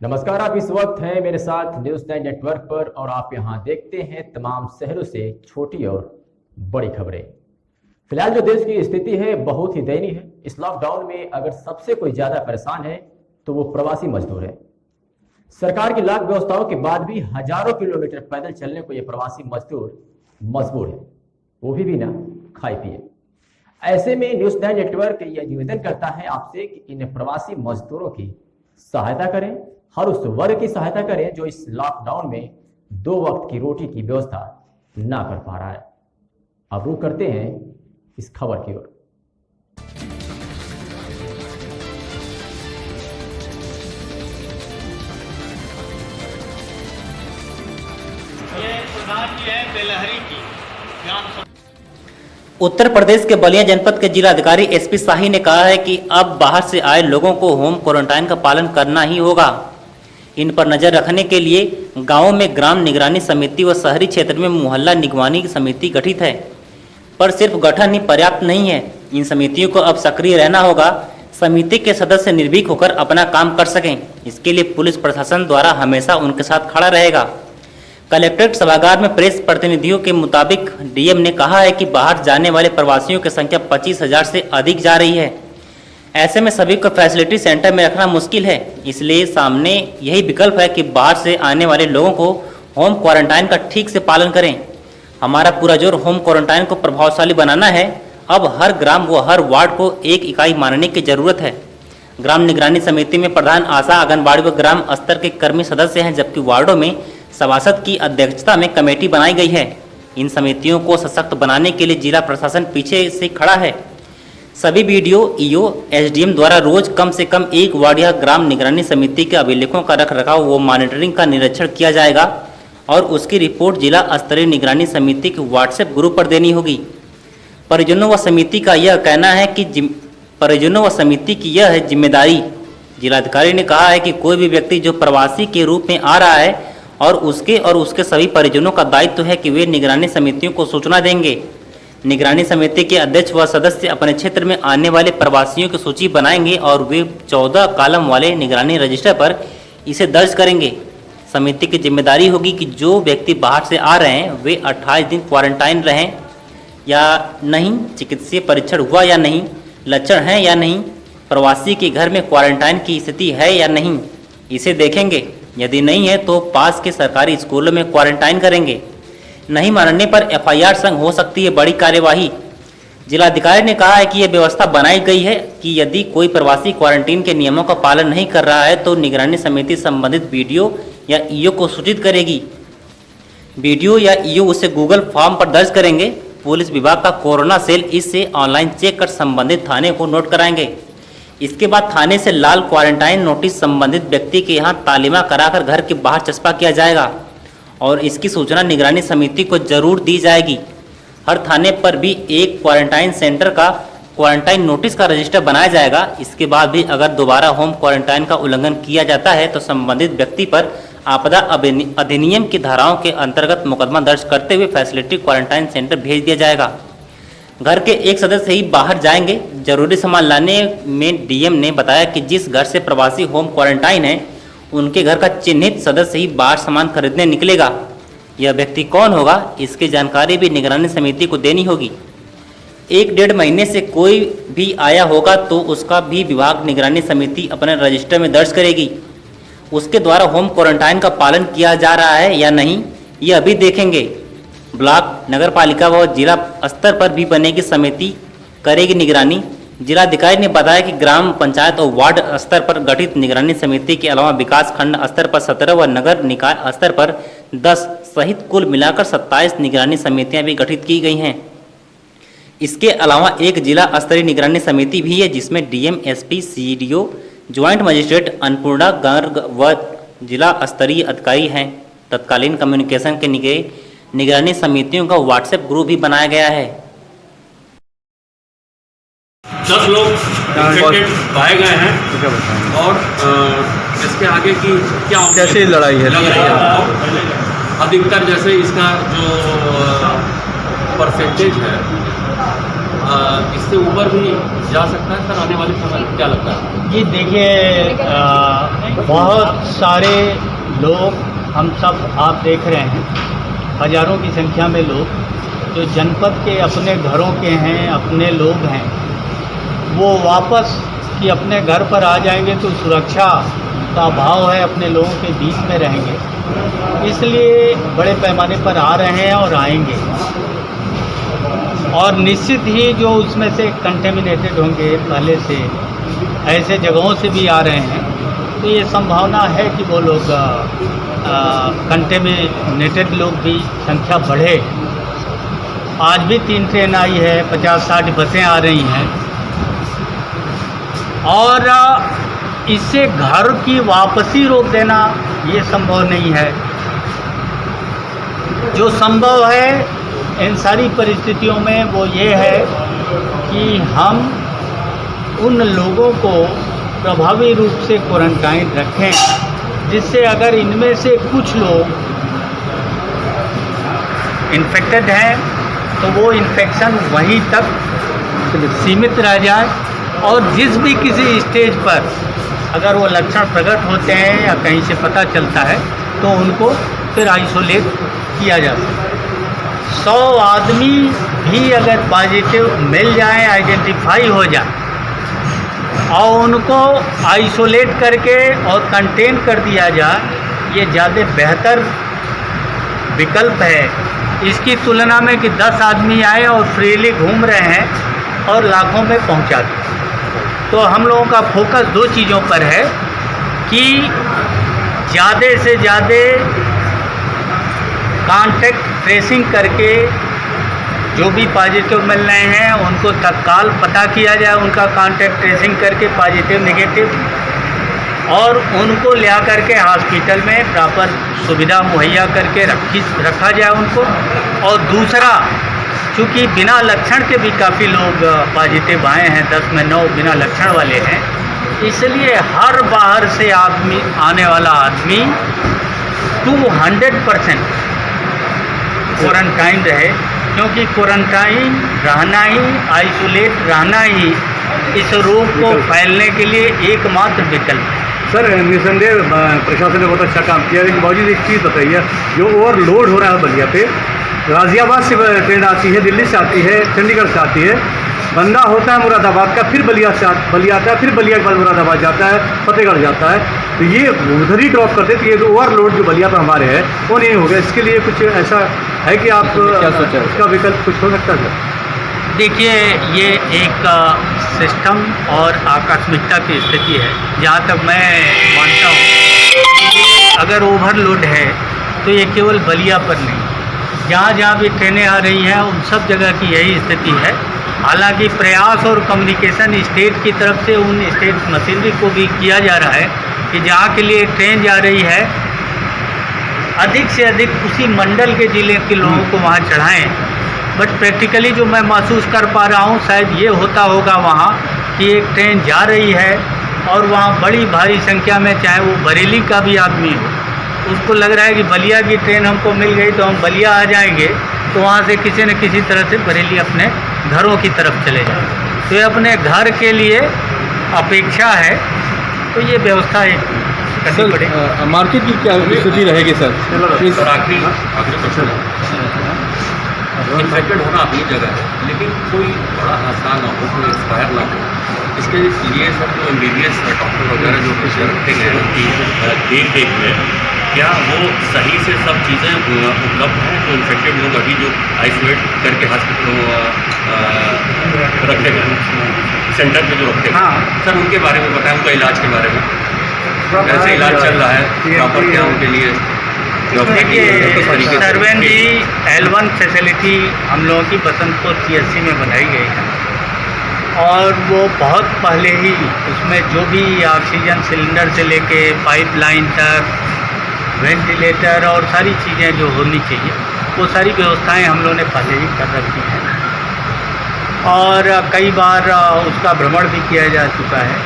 नमस्कार, आप इस वक्त हैं मेरे साथ न्यूज़ 9 नेटवर्क पर और आप यहां देखते हैं तमाम शहरों से छोटी और बड़ी खबरें। फिलहाल जो देश की स्थिति है बहुत ही दयनीय है। इस लॉकडाउन में अगर सबसे कोई ज्यादा परेशान है तो वो प्रवासी मजदूर है। सरकार की लाख व्यवस्थाओं के बाद भी हजारों किलोमीटर पैदल चलने को ये प्रवासी मजदूर मजबूर है, वो भी बिना खाए पिए। ऐसे में न्यूज़ 9 नेटवर्क यह निवेदन करता है आपसे कि इन प्रवासी मजदूरों की सहायता करें, हर उस वर्ग की सहायता करें जो इस लॉकडाउन में 2 वक्त की रोटी की व्यवस्था ना कर पा रहा है। अब रुख करते हैं इस खबर की ओर। ये प्रधान जी है बेलहरी की ग्राम। उत्तर प्रदेश के बलिया जनपद के जिलाधिकारी एसपी शाही ने कहा है कि अब बाहर से आए लोगों को होम क्वारंटाइन का पालन करना ही होगा। इन पर नजर रखने के लिए गांवों में ग्राम निगरानी समिति व शहरी क्षेत्र में मोहल्ला निगरानी समिति गठित है, पर सिर्फ गठन ही पर्याप्त नहीं है। इन समितियों को अब सक्रिय रहना होगा। समिति के सदस्य निर्भीक होकर अपना काम कर सकें, इसके लिए पुलिस प्रशासन द्वारा हमेशा उनके साथ खड़ा रहेगा। कलेक्ट्रेट सभागार में प्रेस प्रतिनिधियों के मुताबिक डीएम ने कहा है कि बाहर जाने वाले प्रवासियों की संख्या 25,000 से अधिक जा रही है। ऐसे में सभी को फैसिलिटी सेंटर में रखना मुश्किल है, इसलिए सामने यही विकल्प है कि बाहर से आने वाले लोगों को होम क्वारंटाइन का ठीक से पालन करें। हमारा पूरा जोर होम क्वारंटाइन को प्रभावशाली बनाना है। अब हर ग्राम व हर वार्ड को एक इकाई मानने की जरूरत है। ग्राम निगरानी समिति में प्रधान, आशा, आंगनबाड़ी व ग्राम स्तर के कर्मी सदस्य हैं, जबकि वार्डों में सभासद की अध्यक्षता में कमेटी बनाई गई है। इन समितियों को सशक्त बनाने के लिए जिला प्रशासन पीछे से खड़ा है। सभी बीडीओ, ईओ, एसडीएम द्वारा रोज कम से कम एक वार्ड या ग्राम निगरानी समिति के अभिलेखों का रखरखाव व मॉनिटरिंग का निरीक्षण किया जाएगा और उसकी रिपोर्ट जिला स्तरीय निगरानी समिति के व्हाट्सएप ग्रुप पर देनी होगी। परिजनों व समिति का यह कहना है कि परिजनों व समिति की यह है जिम्मेदारी। जिलाधिकारी ने कहा है कि कोई भी व्यक्ति जो प्रवासी के रूप में आ रहा है और उसके सभी परिजनों का दायित्व है कि वे निगरानी समितियों को सूचना देंगे। निगरानी समिति के अध्यक्ष व सदस्य अपने क्षेत्र में आने वाले प्रवासियों की सूची बनाएंगे और वे 14 कॉलम वाले निगरानी रजिस्टर पर इसे दर्ज करेंगे। समिति की जिम्मेदारी होगी कि जो व्यक्ति बाहर से आ रहे हैं वे 28 दिन क्वारंटाइन रहें या नहीं, चिकित्सीय परीक्षण हुआ या नहीं, लक्षण हैं या नहीं, प्रवासी के घर में क्वारंटाइन की स्थिति है या नहीं, इसे देखेंगे। यदि नहीं है तो पास के सरकारी स्कूलों में क्वारंटाइन करेंगे। नहीं मानने पर एफआईआर संग हो सकती है बड़ी कार्यवाही। जिलाधिकारी ने कहा है कि यह व्यवस्था बनाई गई है कि यदि कोई प्रवासी क्वारंटीन के नियमों का पालन नहीं कर रहा है तो निगरानी समिति संबंधित बीडीओ या ईओ को सूचित करेगी। बीडीओ या ईओ उसे गूगल फॉर्म पर दर्ज करेंगे। पुलिस विभाग का कोरोना सेल इससे ऑनलाइन चेक कर संबंधित थाने को नोट कराएंगे। इसके बाद थाने से लाल क्वारंटाइन नोटिस संबंधित व्यक्ति के यहाँ तालीमा कराकर घर के बाहर चस्पा किया जाएगा और इसकी सूचना निगरानी समिति को जरूर दी जाएगी। हर थाने पर भी एक क्वारंटाइन सेंटर का क्वारंटाइन नोटिस का रजिस्टर बनाया जाएगा। इसके बाद भी अगर दोबारा होम क्वारंटाइन का उल्लंघन किया जाता है तो संबंधित व्यक्ति पर आपदा अधिनियम की धाराओं के अंतर्गत मुकदमा दर्ज करते हुए फैसिलिटी क्वारंटाइन सेंटर भेज दिया जाएगा। घर के एक सदस्य ही बाहर जाएंगे। जरूरी सामान लाने में डीएम ने बताया कि जिस घर से प्रवासी होम क्वारंटाइन है उनके घर का चिन्हित सदस्य ही बाहर सामान खरीदने निकलेगा। यह व्यक्ति कौन होगा, इसकी जानकारी भी निगरानी समिति को देनी होगी। 1-1.5 महीने से कोई भी आया होगा तो उसका भी विभाग निगरानी समिति अपने रजिस्टर में दर्ज करेगी। उसके द्वारा होम क्वारंटाइन का पालन किया जा रहा है या नहीं, यह भी देखेंगे। ब्लॉक, नगर पालिका व जिला स्तर पर भी बनेगी समिति, करेगी निगरानी। जिलाधिकारी ने बताया कि ग्राम पंचायत और वार्ड स्तर पर गठित निगरानी समिति के अलावा विकास खंड स्तर पर 17 व नगर निकाय स्तर पर 10 सहित कुल मिलाकर 27 निगरानी समितियां भी गठित की गई हैं। इसके अलावा एक जिला स्तरीय निगरानी समिति भी है जिसमें DM, SP, CDO, joint magistrate, Annapurna Garg व जिला स्तरीय अधिकारी हैं। तत्कालीन कम्युनिकेशन के निगरानी समितियों का व्हाट्सएप ग्रुप भी बनाया गया है। 10 लोग इन्फेक्टेड पाए गए हैं और इसके आगे की क्या कैसी लड़ाई है? अधिकतर जैसे इसका जो परसेंटेज है इससे ऊपर भी जा सकता है सर आने वाले समय क्या लगता है? जी देखिए बहुत सारे लोग, हम सब आप देख रहे हैं, हजारों की संख्या में लोग जो जनपद के अपने घरों के हैं, अपने लोग हैं, वो वापस कि अपने घर पर आ जाएंगे तो सुरक्षा का अभाव है, अपने लोगों के बीच में रहेंगे, इसलिए बड़े पैमाने पर आ रहे हैं और आएंगे। और निश्चित ही जो उसमें से कंटेमिनेटेड होंगे पहले से, ऐसे जगहों से भी आ रहे हैं, तो ये संभावना है कि वो लोग कंटेमिनेटेड लोग भी संख्या बढ़े। आज भी 3 ट्रेन आई है, 50-60 बसें आ रही हैं, और इससे घर की वापसी रोक देना ये संभव नहीं है। जो संभव है इन सारी परिस्थितियों में वो ये है कि हम उन लोगों को प्रभावी रूप से क्वारंटाइन रखें, जिससे अगर इनमें से कुछ लोग इन्फेक्टेड हैं तो वो इन्फेक्शन वहीं तक सीमित रह जाए, और जिस भी किसी स्टेज पर अगर वो लक्षण प्रकट होते हैं या कहीं से पता चलता है तो उनको फिर आइसोलेट किया जा सकता है। 100 आदमी भी अगर पॉजिटिव मिल जाए, आइडेंटिफाई हो जाए और उनको आइसोलेट करके और कंटेन कर दिया जाए, ये ज़्यादा बेहतर विकल्प है इसकी तुलना में कि 10 आदमी आए और फ्रीली घूम रहे हैं और लाखों में पहुंचा दें। तो हम लोगों का फोकस 2 चीज़ों पर है कि ज़्यादा से ज़्यादा कांटेक्ट ट्रेसिंग करके जो भी पॉजिटिव मिल रहे हैं उनको तत्काल पता किया जाए, उनका कांटेक्ट ट्रेसिंग करके पॉजिटिव नेगेटिव, और उनको ले करके हॉस्पिटल में प्रॉपर सुविधा मुहैया करके रखा जाए उनको। और दूसरा, चूँकि बिना लक्षण के भी काफ़ी लोग पॉजिटिव आए हैं, 10 में 9 बिना लक्षण वाले हैं, इसलिए हर बाहर से आदमी आने वाला आदमी 200% क्वारंटाइन रहे, क्योंकि क्वारंटाइन रहना ही, आइसोलेट रहना ही इस रोग को फैलने के लिए एकमात्र विकल्प है। सर, निसंदेह प्रशासन ने बहुत अच्छा काम किया, लेकिन बावजूद एक चीज़ बताइए, जो ओवरलोड हो रहा है बलिया पे, गाज़ियाबाद से ट्रेन आती है, दिल्ली से आती है, चंडीगढ़ से आती है, बंदा होता है मुरादाबाद का, फिर बलिया आता है, फिर बलिया के बाद मुरादाबाद जाता है, फतेहगढ़ जाता है, तो ये उधर ही ड्रॉप करते, तो ये जो ओवरलोड जो बलिया पर हमारे है वो नहीं हो गया। इसके लिए कुछ ऐसा है कि आप क्या सोचा, उसका विकल्प कुछ हो सकता है? देखिए, ये एक सिस्टम और आकस्मिकता की स्थिति है। जहाँ तक मैं मानता हूँ, अगर ओवरलोड है तो ये केवल बलिया पर नहीं, जहाँ जहाँ भी ट्रेनें आ रही हैं उन सब जगह की यही स्थिति है। हालांकि प्रयास और कम्युनिकेशन स्टेट की तरफ से उन स्टेट मशीनरी को भी किया जा रहा है कि जहाँ के लिए ट्रेन जा रही है अधिक से अधिक उसी मंडल के ज़िले के लोगों को वहाँ चढ़ाएं। बट प्रैक्टिकली जो मैं महसूस कर पा रहा हूँ, शायद ये होता होगा वहाँ कि एक ट्रेन जा रही है और वहाँ बड़ी भारी संख्या में, चाहे वो बरेली का भी आदमी हो, उसको लग रहा है कि बलिया की ट्रेन हमको मिल गई तो हम बलिया आ जाएंगे, तो वहाँ से किसी न किसी तरह से बरेली अपने घरों की तरफ चले जाएंगे। तो ये अपने घर के लिए अपेक्षा है, तो ये व्यवस्था एक करनी पड़ेगी। मार्केट की क्या स्थिति रहेगी सर? और आखिरी क्वेश्चन है, इन्फेक्टेड होना अपनी जगह है, लेकिन कोई बड़ा आसान ना हो, कोई एक्सपायर ना हो, इसके लिए सब जो एमबीबीएस डॉक्टर वगैरह जो कुछ रखे गए हैं उनकी देख में क्या वो सही से सब चीज़ें उपलब्ध हैं? जो इन्फेक्टेड लोग अभी जो आइसोलेट करके हॉस्पिटलों रखे गए सेंटर पे जो रखे गए, सर उनके बारे में बताएं, उनका इलाज के बारे में कैसे इलाज चल रहा है, प्रॉपर क्या उनके लिए? देखिए, सर्वेन जी L1 फैसिलिटी हम लोगों की बसंतपुर CSC में बनाई गई है, और वो बहुत पहले ही उसमें जो भी ऑक्सीजन सिलेंडर से लेके पाइपलाइन तक, वेंटिलेटर और सारी चीज़ें जो होनी चाहिए, वो सारी व्यवस्थाएं हम लोगों ने पहले ही कर रखी हैं, और कई बार उसका भ्रमण भी किया जा चुका है।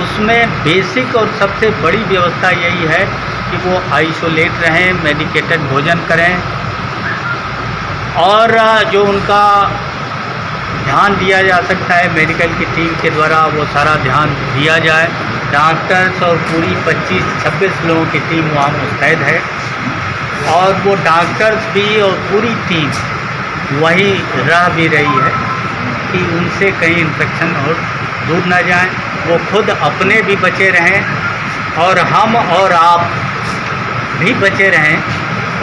उसमें बेसिक और सबसे बड़ी व्यवस्था यही है कि वो आइसोलेट रहें, मेडिकेटेड भोजन करें, और जो उनका ध्यान दिया जा सकता है मेडिकल की टीम के द्वारा वो सारा ध्यान दिया जाए। डॉक्टर्स और पूरी 25-26 लोगों की टीम वहाँ मुस्तैद है, और वो डॉक्टर्स भी और पूरी टीम वही रह भी रही है कि उनसे कहीं इन्फेक्शन और दूर ना जाए, वो खुद अपने भी बचे रहें और हम और आप भी बचे रहें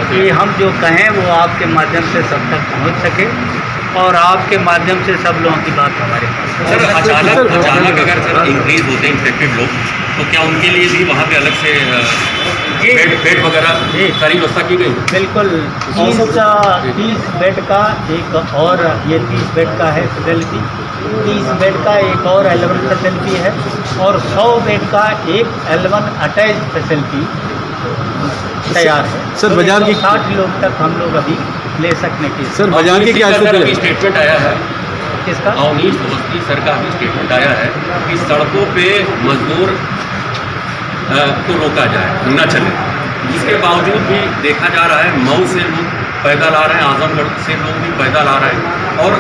कि हम जो कहें वो आपके माध्यम से सब तक पहुंच सके और आपके माध्यम से सब लोगों की बात हमारे पास। सर अचानक अगर सर इंक्रीज होते हैं इन्फेक्टेड लोग, तो क्या उनके लिए भी वहाँ पे अलग से बेड वगैरह सारी व्यवस्था की गई? बिल्कुल, 30 बेड का एक और ये 30 बेड का है फैसिलिटी, 30 बेड का एक और L1 फैसिलिटी है और 100 बेड का एक L1 अटैच फैसिलिटी तैयार है। सर बाजार की 60 लोग तक हम लोग अभी ले सकने की। सर बाजार की क्या स्थिति है? स्टेटमेंट आया है किसका? अवनीश अवस्थी सर का भी स्टेटमेंट आया है कि सड़कों पे मजदूर को रोका जाए, न चले। इसके बावजूद भी देखा जा रहा है मऊ से लोग पैदल आ रहे हैं, आजमगढ़ से लोग भी पैदल आ रहे हैं। और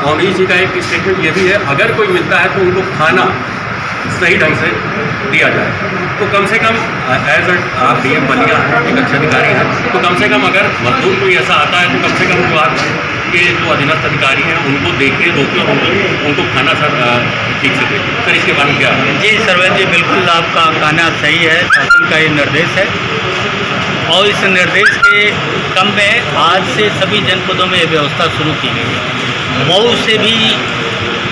अवनीश जी का एक स्टेटमेंट ये भी है, अगर कोई मिलता है तो उनको खाना सही ढंग से दिया जाए। तो कम से कम एज आप DM बलिया हैं, एक अच्छे अधिकारी हैं, तो कम से कम अगर मजदूर कोई ऐसा आता है तो कम से कम जो आपके जो अधीनस्थ अधिकारी हैं उनको देखें, रोकें और उनको खाना सर ठीक से दें। सर इसके बारे में क्या है? जी सरवन जी, बिल्कुल आपका कहना सही है, शासन का ये निर्देश है और इस निर्देश के क्रम में आज से सभी जनपदों में ये व्यवस्था शुरू की गई है। मऊ से भी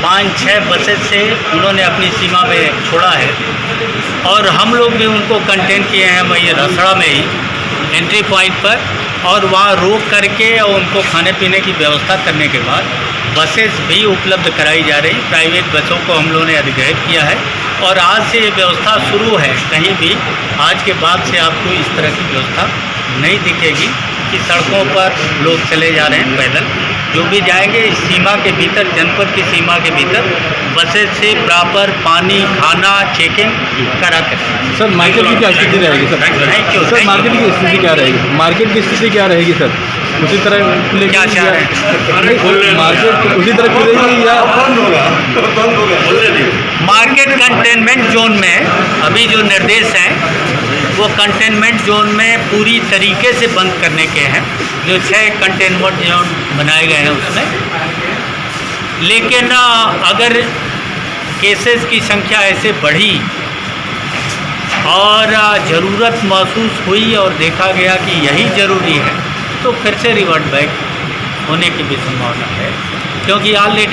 5-6 बसेस से उन्होंने अपनी सीमा में छोड़ा है और हम लोग भी उनको कंटेन किए हैं वही रसड़ा में ही एंट्री पॉइंट पर, और वहाँ रोक करके और उनको खाने पीने की व्यवस्था करने के बाद बसेस भी उपलब्ध कराई जा रही। प्राइवेट बसों को हम लोगों ने अधिग्रहित किया है और आज से ये व्यवस्था शुरू है। कहीं भी आज के बाद से आपको इस तरह की व्यवस्था नहीं दिखेगी कि सड़कों पर लोग चले जा रहे हैं पैदल। जो भी जाएंगे इस सीमा के भीतर, जनपद की सीमा के भीतर बसेस से प्रॉपर पानी, खाना, चेकिंग करा कर। सर मार्केट की क्या स्थिति रहेगी sir? Thank you. Sir market की स्थिति क्या रहेगी? मार्केट की स्थिति क्या रहेगी सर? उसी तरह खुलेगी क्या चाह रहे हैं? मार्केट उसी तरह खुलेगी या मार्केट कंटेनमेंट जोन में अभी जो निर्देश हैं वो कंटेनमेंट जोन में पूरी तरीके से बंद करने के हैं। जो 6 कंटेनमेंट जोन बनाए गए हैं उसमें, लेकिन अगर केसेस की संख्या ऐसे बढ़ी और ज़रूरत महसूस हुई और देखा गया कि यही ज़रूरी है तो फिर से रिवर्ट बैक होने की भी संभावना है, क्योंकि ऑलरेडी